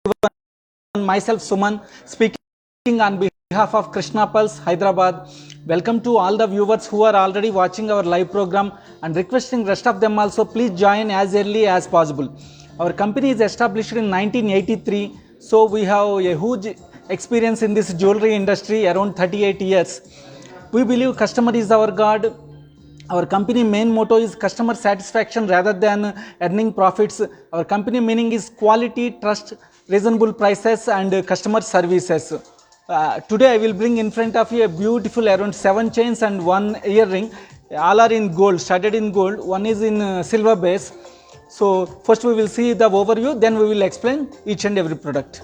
everyone, myself Suman speaking on behalf of Krishna Pulse Hyderabad. Welcome to all the viewers who are already watching our live program and requesting rest of them also please join as early as possible. Our company is established in 1983, so we have a huge experience in this jewelry industry, around 38 years. We believe customer is our God. Our company main motto is customer satisfaction rather than earning profits. Our company meaning is quality, trust, reasonable prices and customer services. Today I will bring in front of you a beautiful around 7 chains and 1 earring. All are in gold, studded in gold. One is in silver base. So first we will see the overview, then we will explain each and every product.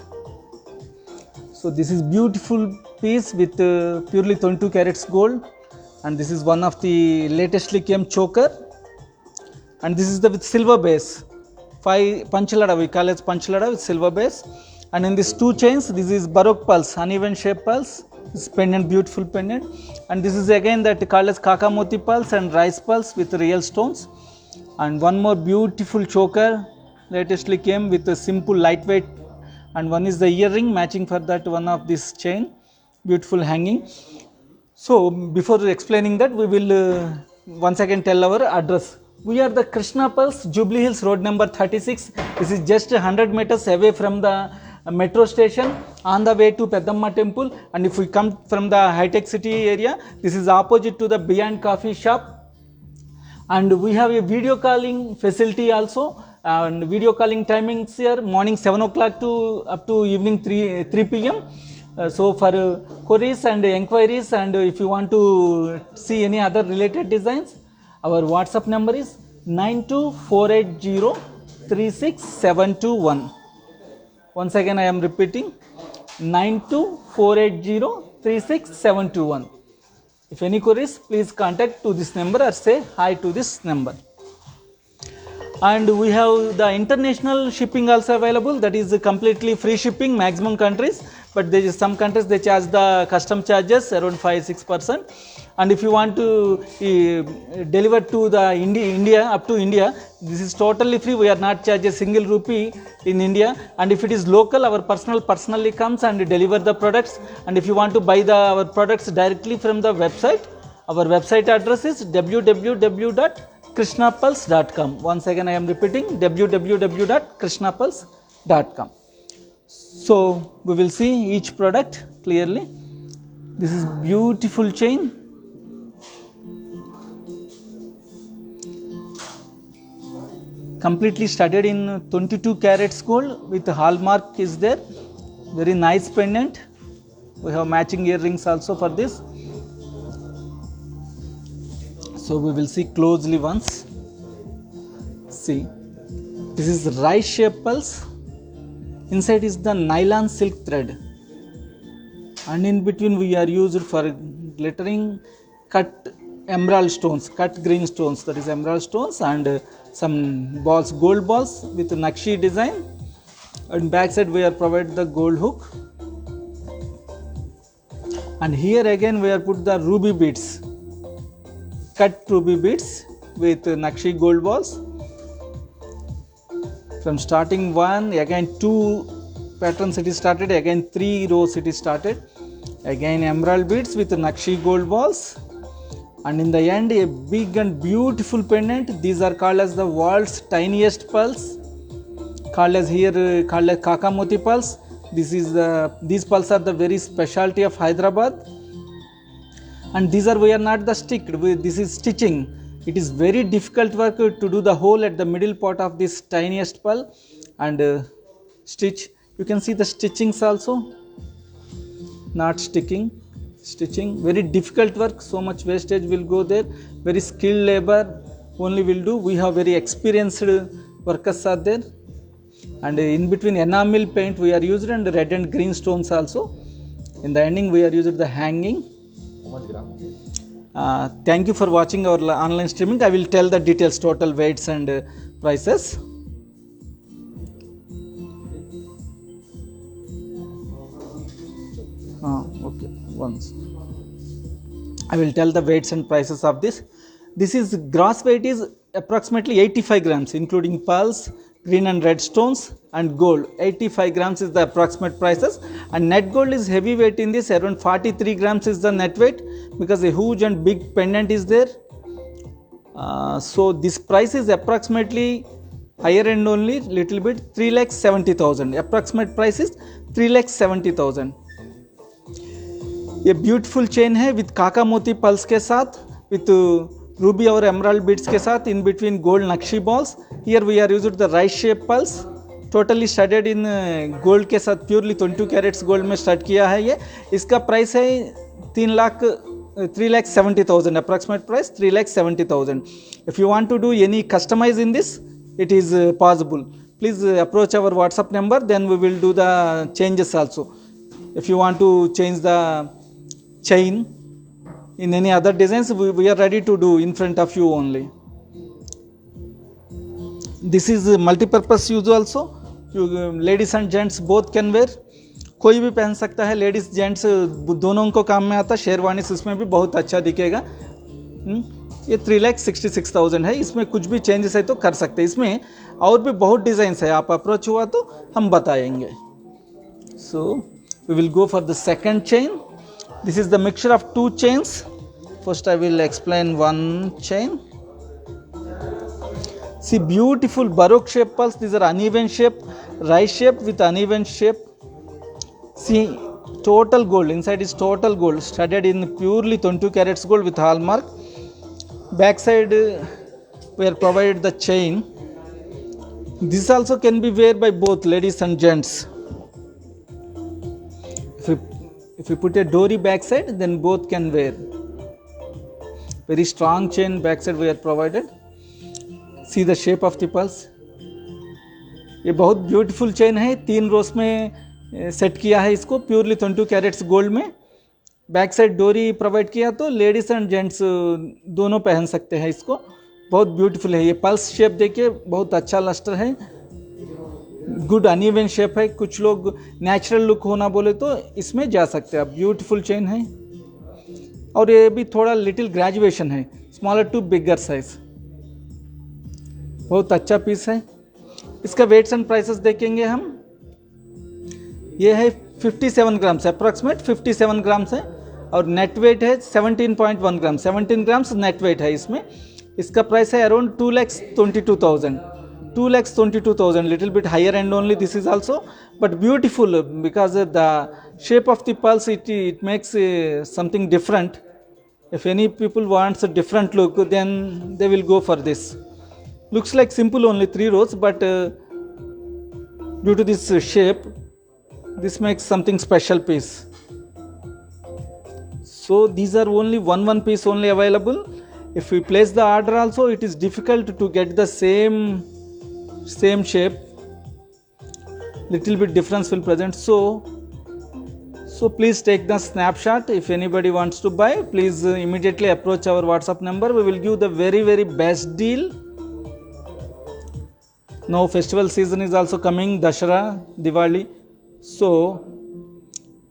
So this is beautiful piece with purely 22 carats gold, and this is one of the latestly came choker, and this is the with silver base, 5 panchalada, we call it panchalada with silver base. And in these 2 chains, this is baroque pulse, uneven shape pulse, this pendant, beautiful pendant. And this is again that called as kakamoti pulse and rice pulse with real stones. And one more beautiful choker latestly came with a simple lightweight, and one is the earring matching for that one of this chain, beautiful hanging. So before explaining that, we will once again tell our address. We are the Krishna Pulse, Jubilee Hills Road number 36. This is just 100 meters away from the metro station, on the way to Peddamma temple. And if we come from the high-tech city area, this is opposite to the Beyond Coffee shop. And we have a video calling facility also, and video calling timings here morning 7 o'clock to up to evening 3 p.m. So for queries and enquiries, and if you want to see any other related designs, our WhatsApp number is 9248036721. Once again I am repeating, 9248036721. If any queries, please contact to this number or say hi to this number. And we have the international shipping also available, that is completely free shipping, maximum countries, but there is some countries they charge the custom charges around 5-6%. And if you want to deliver to the India, up to India, this is totally free. We are not charge a single rupee in India. And if it is local, our personally comes and deliver the products. And if you want to buy our products directly from the website, our website address is www.krishnapulse.com. Once again I am repeating, www.krishnapulse.com. So we will see each product clearly. This is beautiful chain, completely studded in 22 carats gold with hallmark is there. Very nice pendant. We have matching earrings also for this. So we will see closely once. See, this is rice shape pulse. Inside is the nylon silk thread, and in between we are used for glittering cut emerald stones, cut green stones, that is emerald stones, and some balls, gold balls with Nakshi design. And back side we are provided the gold hook, and here again we are put the ruby beads, cut ruby beads with Nakshi gold balls. From starting 1, again 2 patterns it is started, again 3 rows it is started, again emerald beads with Nakshi gold balls, and in the end a big and beautiful pendant. These are called as the world's tiniest pulse, called as here called as kakamoti pulse. These pulses are the very specialty of Hyderabad, and these are, we are not the stick, this is stitching. It is very difficult work to do the hole at the middle part of this tiniest pearl and stitch. You can see the stitchings also, not sticking, stitching. Very difficult work, so much wastage will go there. Very skilled labor only will do. We have very experienced workers are there, and in between enamel paint we are used, and red and green stones also. In the ending we are used the hanging. Thank you for watching our online streaming. I will tell the details, total weights and prices. Okay, once I will tell the weights and prices of this. This is gross weight is approximately 85 grams, including pearls, green and red stones, and gold 85 grams is the approximate prices, and net gold is heavy weight in this, around 43 grams is the net weight, because a huge and big pendant is there. So this price is approximately higher end only, little bit, 3,70,000. approximate price is 3,70,000. ये beautiful chain है with काका मोती pearls के साथ, with ruby और emerald beads के साथ, in between gold nakshi balls. Here we are used the right shape pearls, totally studded in gold के साथ, प्योरली 22 कैरेट्स गोल्ड में स्टड किया है ये. इसका प्राइस है 3,70,000. approximate price 3,70,000. if you want to do any customize in this, it is possible. Please approach our WhatsApp number, then we will do the changes also. If you want to change the chain in any other designs, we are ready to do in front of you only. This is multi-purpose use also. Ladies and gents both can wear. कोई भी पहन सकता है, ladies gents दोनों को काम में आता. शेरवानी इसमें भी बहुत अच्छा दिखेगा. ये 3,66,000 है. इसमें कुछ भी चेंजेस है तो कर सकते हैं. इसमें और भी बहुत डिज़ाइंस है, आप अप्रोच हुआ तो हम बताएंगे. So we will go for the second chain. This is the mixture of two chains. First I will explain one chain. See, beautiful baroque shape pulse. These are uneven shape, right shape with uneven shape. See, total gold, inside is total gold, studded in purely 22 carats gold with hallmark. Back side we are provided the chain. This also can be wear by both ladies and gents. If you put a dory backside, then both can wear. Very strong chain backside we are provided. See the shape of the pulse. ये बहुत beautiful chain है. 3 रोज में set किया है इसको, purely 22 carats gold में. Back side डोरी provide किया तो लेडीज एंड जेंट्स दोनों पहन सकते हैं इसको. बहुत ब्यूटीफुल है. ये पल्स शेप देखिए, बहुत अच्छा लस्टर है, गुड अनइवन शेप है. कुछ लोग नेचुरल लुक होना बोले तो इसमें जा सकते हैं आप. ब्यूटीफुल चेन है. और ये भी थोड़ा लिटिल ग्रेजुएशन है, स्मॉलर टू बिगर साइज. बहुत अच्छा पीस है. इसका वेट्स एंड प्राइसेस देखेंगे हम. ये है 57 ग्राम्स, अप्रॉक्सीमेट 57 ग्राम्स है. और नेट वेट है 17.1 ग्राम. 17 ग्राम्स नेट वेट है इसमें. इसका प्राइस है around 2,22,000. 2,22,000, little bit higher end only this is also, but beautiful because the shape of the pulse, it makes something different. If any people wants a different look, then they will go for this. Looks like simple only 3 rows, but due to this shape, this makes something special piece. So these are only one piece only available. If we place the order also, it is difficult to get the same shape. Little bit difference will present. So please take the snapshot. If anybody wants to buy, please immediately approach our WhatsApp number. We will give the very best deal. Now festival season is also coming, Dashara, Diwali. So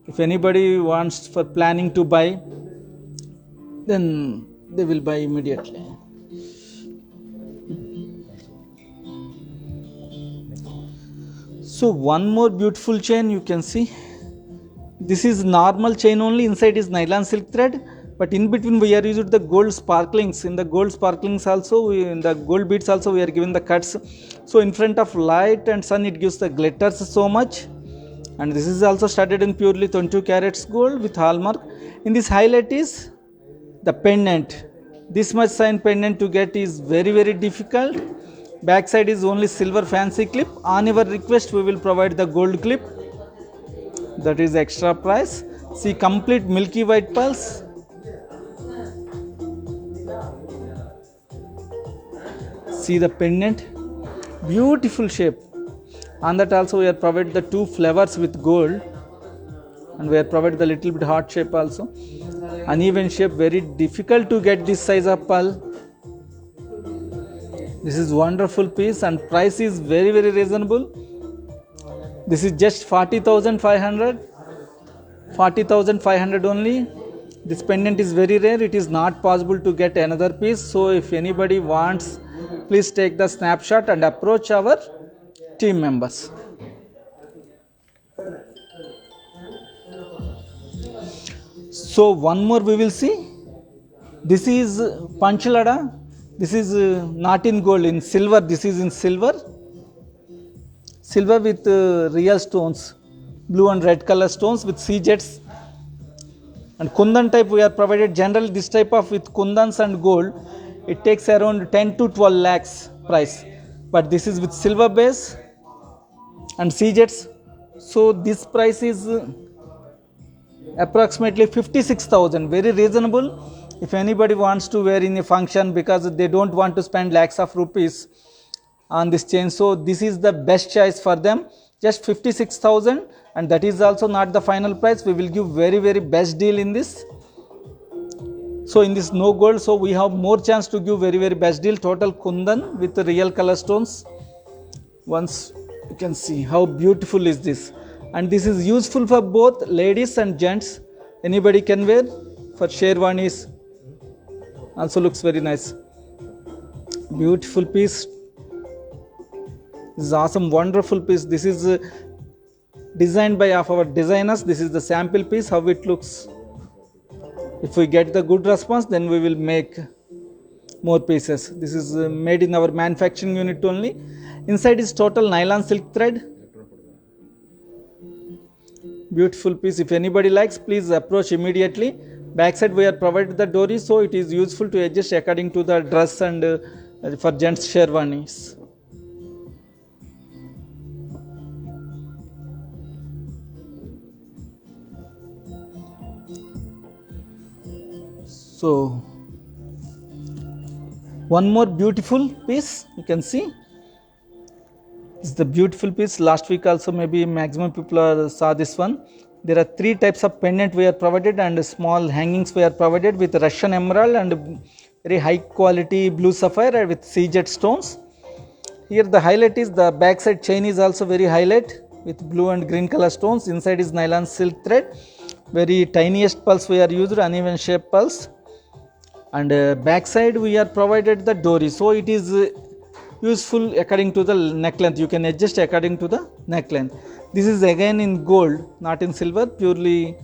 if anybody wants for planning to buy, then they will buy immediately. So one more beautiful chain you can see. This is normal chain only, inside is nylon silk thread, but in between we are using the gold sparklings. In the gold sparklings also, in the gold beads also we are giving the cuts. So in front of light and sun it gives the glitters so much. And this is also studded in purely 22 carats gold with hallmark. In this highlight is the pendant. This much sign pendant to get is very difficult. Back side is only silver fancy clip. On your request we will provide the gold clip. That is extra price. See complete milky white pulse. See the pendant, beautiful shape. On that also we are provided the 2 flowers with gold, and we are provided the little bit heart shape also. Uneven shape, very difficult to get this size of pearl. This is wonderful piece and price is very reasonable. This is just 40,500. 40,500 only. This pendant is very rare. It is not possible to get another piece. So if anybody wants, please take the snapshot and approach our team members. So one more we will see. This is Panchalada. This is not in gold, in silver. This is in silver. Silver with real stones, blue and red color stones with sea jets. And Kundan type we are provided. Generally this type of with Kundans and gold, it takes around 10 to 12 lakhs price. But this is with silver base and sea jets. So this price is approximately 56,000, very reasonable. If anybody wants to wear in a function because they don't want to spend lakhs of rupees on this chain, so this is the best choice for them, just 56,000. And that is also not the final price. We will give very best deal in this. So in this no gold, so we have more chance to give very best deal. Total Kundan with the real color stones. Once you can see how beautiful is this, and this is useful for both ladies and gents. Anybody can wear. For sherwanis also looks very nice. Beautiful piece. This is awesome, wonderful piece. This is designed by our designers. This is the sample piece, how it looks. If we get the good response, then we will make more pieces. This is made in our manufacturing unit only. Inside is total nylon silk thread. Beautiful piece. If anybody likes, please approach immediately. Backside we are provided the dory, so it is useful to adjust according to the dress and for gents sherwanis. So one more beautiful piece you can see. This is the beautiful piece. Last week also maybe maximum people saw this one. There are 3 types of pendant we are provided and small hangings we are provided with Russian emerald and very high quality blue sapphire with sea jet stones. Here the highlight is the backside chain is also very highlight with blue and green color stones. Inside is nylon silk thread. Very tiniest pulse we are used, uneven shape pulse. And backside we are provided the dory, so it is useful according to the neck length. You can adjust according to the neck length. This is again in gold, not in silver, purely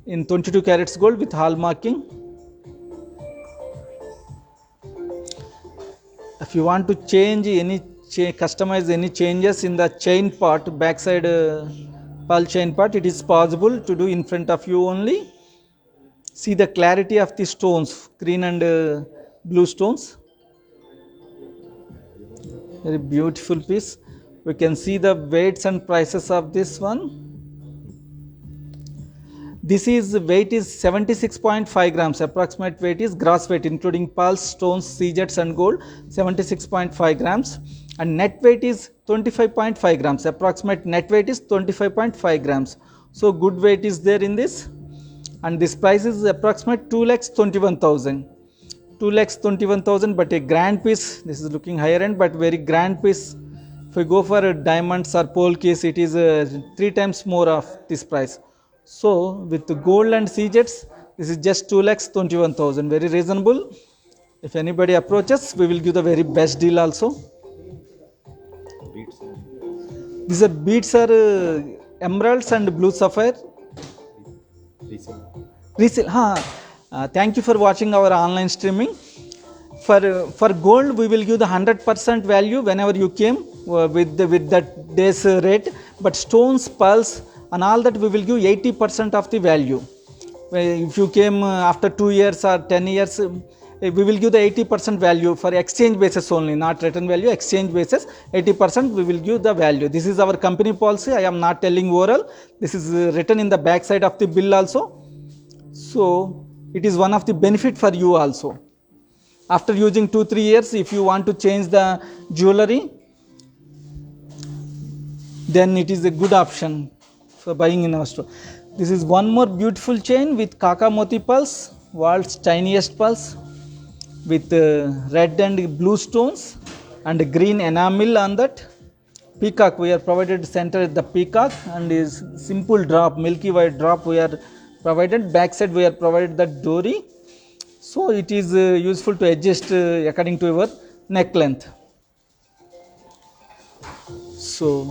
in 22 carats gold with hallmarking. If you want to change any customize any changes in the chain part, backside pearl chain part, it is possible to do in front of you only. See the clarity of the stones, green and blue stones. Very beautiful piece. We can see the weights and prices of this one. This is weight is 76.5 grams. Approximate weight is gross weight including pearls, stones, sea jets and gold, 76.5 grams. And net weight is 25.5 grams. Approximate net weight is 25.5 grams. So good weight is there in this. And this price is approximate 2,21,000. 2,21,000, but a grand piece. This is looking higher end, but very grand piece. If we go for a diamonds or pole case, it is 3 times more of this price. So with the gold and sea jets, this is just 2,21,000. Very reasonable. If anybody approaches, we will give the very best deal also. These are beads are emeralds and blue sapphire. Resale. Thank you for watching our online streaming. For gold, we will give the 100% value whenever you came with that day's rate. But stones, pearls, and all that we will give 80% of the value. If you came after 2 years or 10 years, we will give the 80% value for exchange basis only, not return value, exchange basis. 80% we will give the value. This is our company policy. I am not telling oral. This is written in the back side of the bill also. So it is one of the benefit for you also. After using 2-3 years, if you want to change the jewelry, then it is a good option for buying in our store. This is one more beautiful chain with Kaka Moti pearls, world's tiniest pearls, with red and blue stones and green enamel on that. Peacock, we are provided center at the peacock, and is simple drop, milky white drop we are provided. Backside we are provided the dory, so it is useful to adjust according to your neck length. So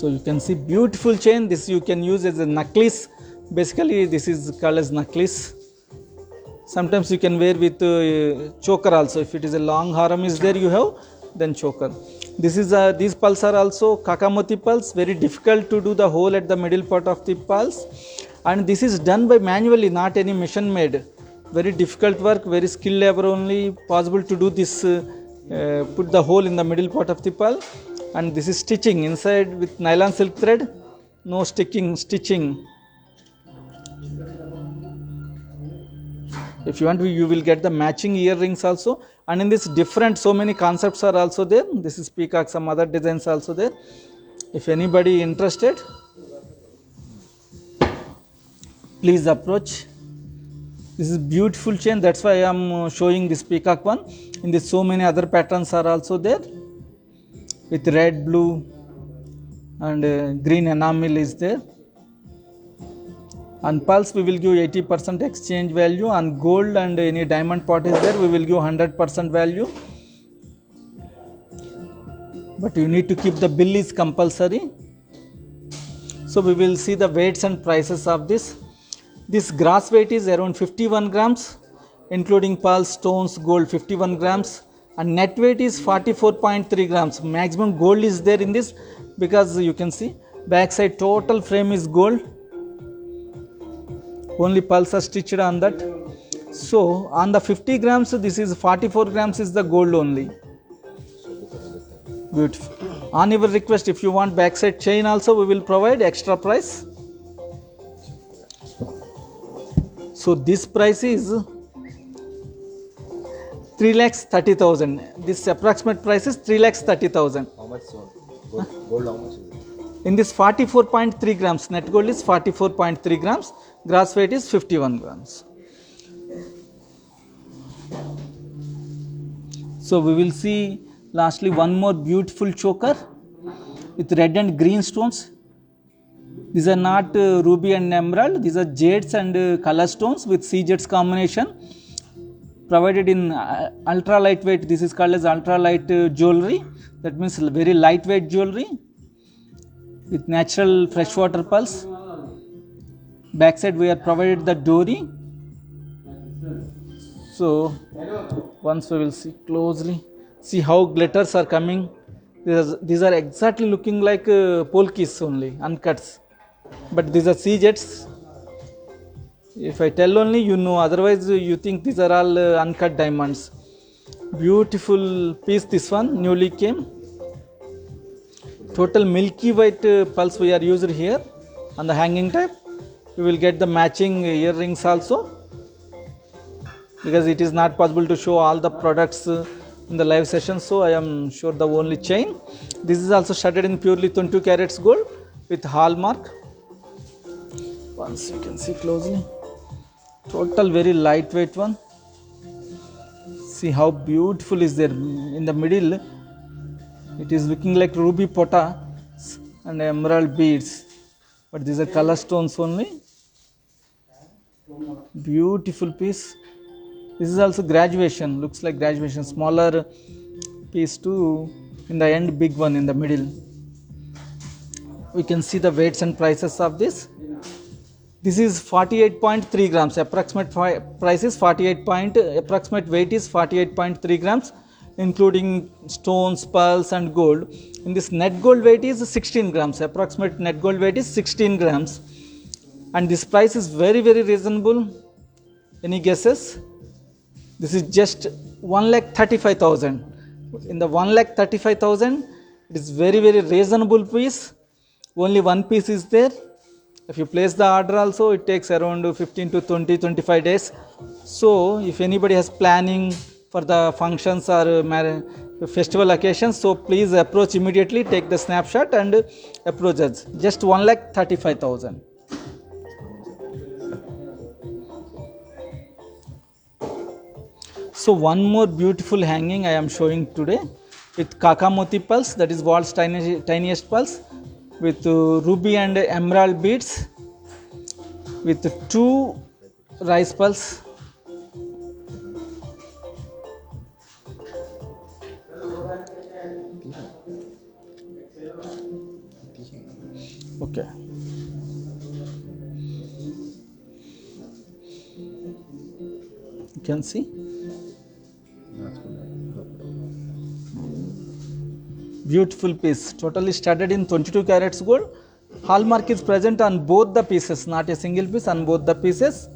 you can see beautiful chain. This you can use as a necklace. Basically this is called as necklace. Sometimes you can wear with choker also. If it is a long haram is there you have, then choker. This is these pulse are also Kakamoti pulse. Very difficult to do the hole at the middle part of the pulse, and this is done by manually, not any machine made. Very difficult work, very skilled labor only possible to do this. Put the hole in the middle part of the pulse, and this is stitching inside with nylon silk thread. No sticking, stitching. If you want, you will get the matching earrings also, and in this different, so many concepts are also there. This is peacock, some other designs also there. If anybody interested, please approach. This is beautiful chain, that's why I am showing this peacock one. In this, so many other patterns are also there with red, blue and green enamel is there. On pulse we will give 80% exchange value. On gold and any diamond pot is there, we will give 100% value. But you need to keep the bill is compulsory. So we will see the weights and prices of this. This gross weight is around 51 grams, including pulse, stones, gold 51 grams, and net weight is 44.3 grams. Maximum gold is there in this, because you can see backside total frame is gold. Only pulse are stitched on that. So on the 50 grams, this is 44 grams is the gold only. Beautiful. On your request, if you want backside chain also, we will provide extra price. So this price is 3,30,000. This approximate price is 3,30,000. How much gold? How much is it? In this 44.3 grams, net gold is 44.3 grams, gross weight is 51 grams. So we will see lastly one more beautiful choker with red and green stones. These are not ruby and emerald, these are jades and color stones with CJets combination, provided in ultra lightweight. This is called as ultra light jewelry, that means very lightweight jewelry with natural freshwater pulse. Backside we are provided the dory. So once we will see closely, see how glitters are coming. These are exactly looking like polkis only, uncuts, but these are CJets. If I tell only you know, otherwise you think these are all uncut diamonds. Beautiful piece this one, newly came. Total milky white pulse we are used here on the hanging type. You will get the matching earrings also, because it is not possible to show all the products in the live session, so I am sure the only chain. This is also studded in purely 22 carats gold with hallmark. Once you can see closely, total very lightweight one. See how beautiful is there in the middle. It is looking like ruby pota and emerald beads, but these are color stones only. Beautiful piece. This is also graduation, looks like graduation. Smaller piece too in the end, big one in the middle. We can see the weights and prices of this. This is 48.3 grams. Approximate price is 48. Approximate weight is 48.3 grams, including stones, pearls and gold. In this net gold weight is 16 grams. Approximate net gold weight is 16 grams. And this price is very, very reasonable. Any guesses? This is just 1,35,000. In the 1,35,000, it is very, very reasonable piece. Only one piece is there. If you place the order also, it takes around 15 to 20, 25 days. So if anybody has planning for the functions or festival occasions, so please approach immediately, take the snapshot and approach us. Just 1,35,000. So one more beautiful hanging I am showing today with Kakamoti pulse, that is world's tiniest pulse, with ruby and emerald beads, with 2 rice pulse. Okay. You can see. That's good. Beautiful piece, totally studded in 22 carats gold. Hallmark is present on both the pieces, not a single piece, on both the pieces,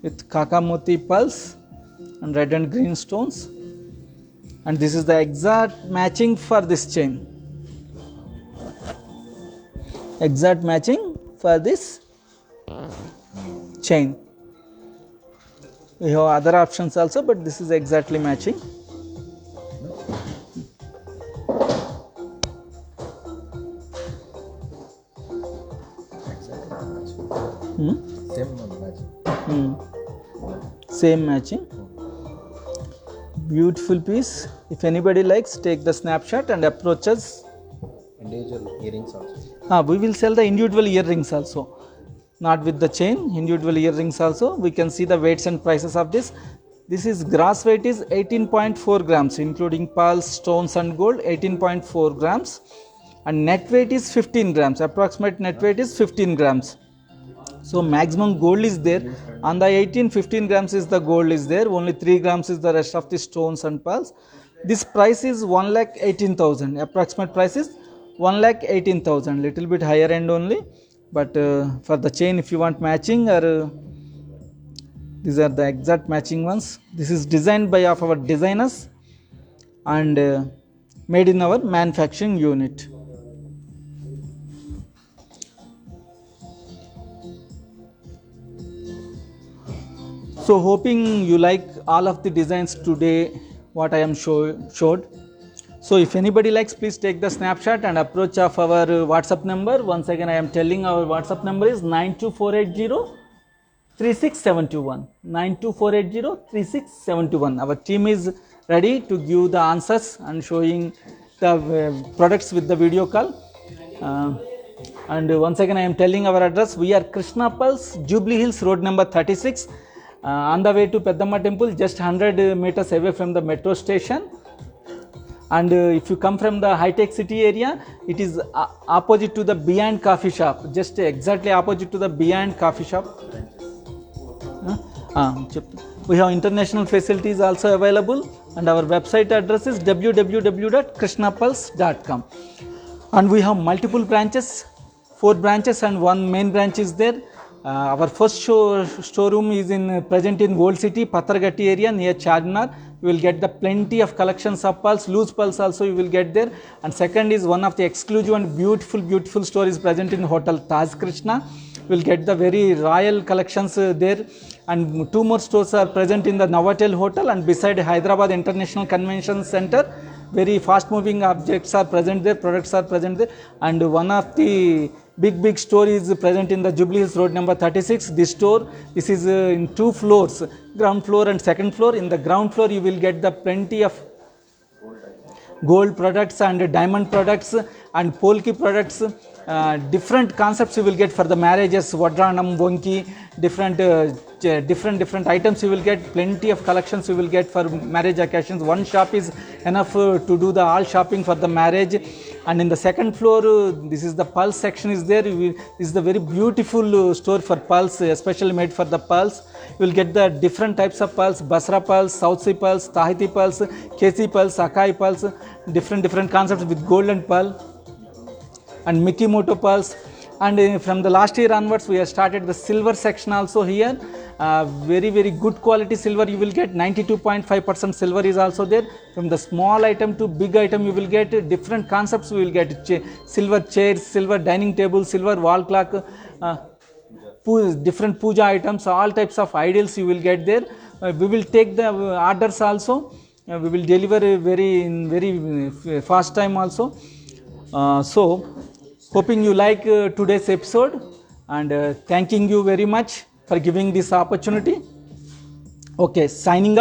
with kakamoti pulse and red and green stones. And this is the exact matching for this chain. Exact matching for this chain. We have other options also, but this is exactly matching. Same matching. Same matching. Beautiful piece. If anybody likes, take the snapshot and approach us. Individual earrings also. We will sell the individual earrings also, not with the chain, individual earrings also. We can see the weights and prices of this. This is gross weight is 18.4 grams, including pearls, stones and gold, 18.4 grams. And net weight is 15 grams, approximate net weight is 15 grams. So maximum gold is there. On the 15 grams is the gold is there. Only 3 grams is the rest of the stones and pearls. This price is 1,18,000. Approximate price is 1,18,000. Little bit higher end only. But for the chain, if you want matching, or these are the exact matching ones. This is designed by our designers and made in our manufacturing unit. So hoping you like all of the designs today what I am showed. So if anybody likes, please take the snapshot and approach of our WhatsApp number. Once again I am telling our WhatsApp number is 92480 36721. 92480 36721. Our team is ready to give the answers and showing the products with the video call. And once again I am telling our address. We are Krishna Pulse, Jubilee Hills Road number 36. On the way to Peddamma Temple, just 100 meters away from the metro station. And if you come from the High-Tech City area, it is opposite to the Beyond Coffee Shop, just exactly opposite to the Beyond Coffee Shop. We have international facilities also available, and our website address is www.krishnapulse.com. And we have multiple branches, 4 branches and 1 main branch is there. Our first showroom is present in Old City, Pathargatti area near Charminar. You will get the plenty of collections of pearls, loose pearls also you will get there. And second is one of the exclusive and beautiful store is present in Hotel Taj Krishna. You will get the very royal collections there. And 2 more stores are present in the Novotel Hotel and beside Hyderabad International Convention Center. Very fast moving objects are present there, products are present there. And one of the big store is present in the Jubilee Hills Road number 36. This store, this is in 2 floors, ground floor and second floor. In the ground floor you will get the plenty of gold products and diamond products and polki products. Different concepts you will get for the marriages, Vadranam, Bonki, different items you will get, plenty of collections you will get for marriage occasions. One shop is enough to do the all shopping for the marriage. And in the second floor, this is the pulse section is there. This is the very beautiful store for pulse, especially made for the pulse. You will get the different types of pulse, Basra pulse, South Sea pulse, Tahiti pulse, Kesi pulse, Akai pulse, different concepts with gold and pearl and Mikimoto pulse. And from the last year onwards we have started the silver section also here. Very good quality silver you will get. 92.5% silver is also there. From the small item to big item you will get different concepts. We will get silver chairs, silver dining table, silver wall clock, different puja items, all types of idols you will get there. We will take the orders also. We will deliver in very fast time also. So hoping you like today's episode, and thanking you very much for giving this opportunity. Okay, signing up.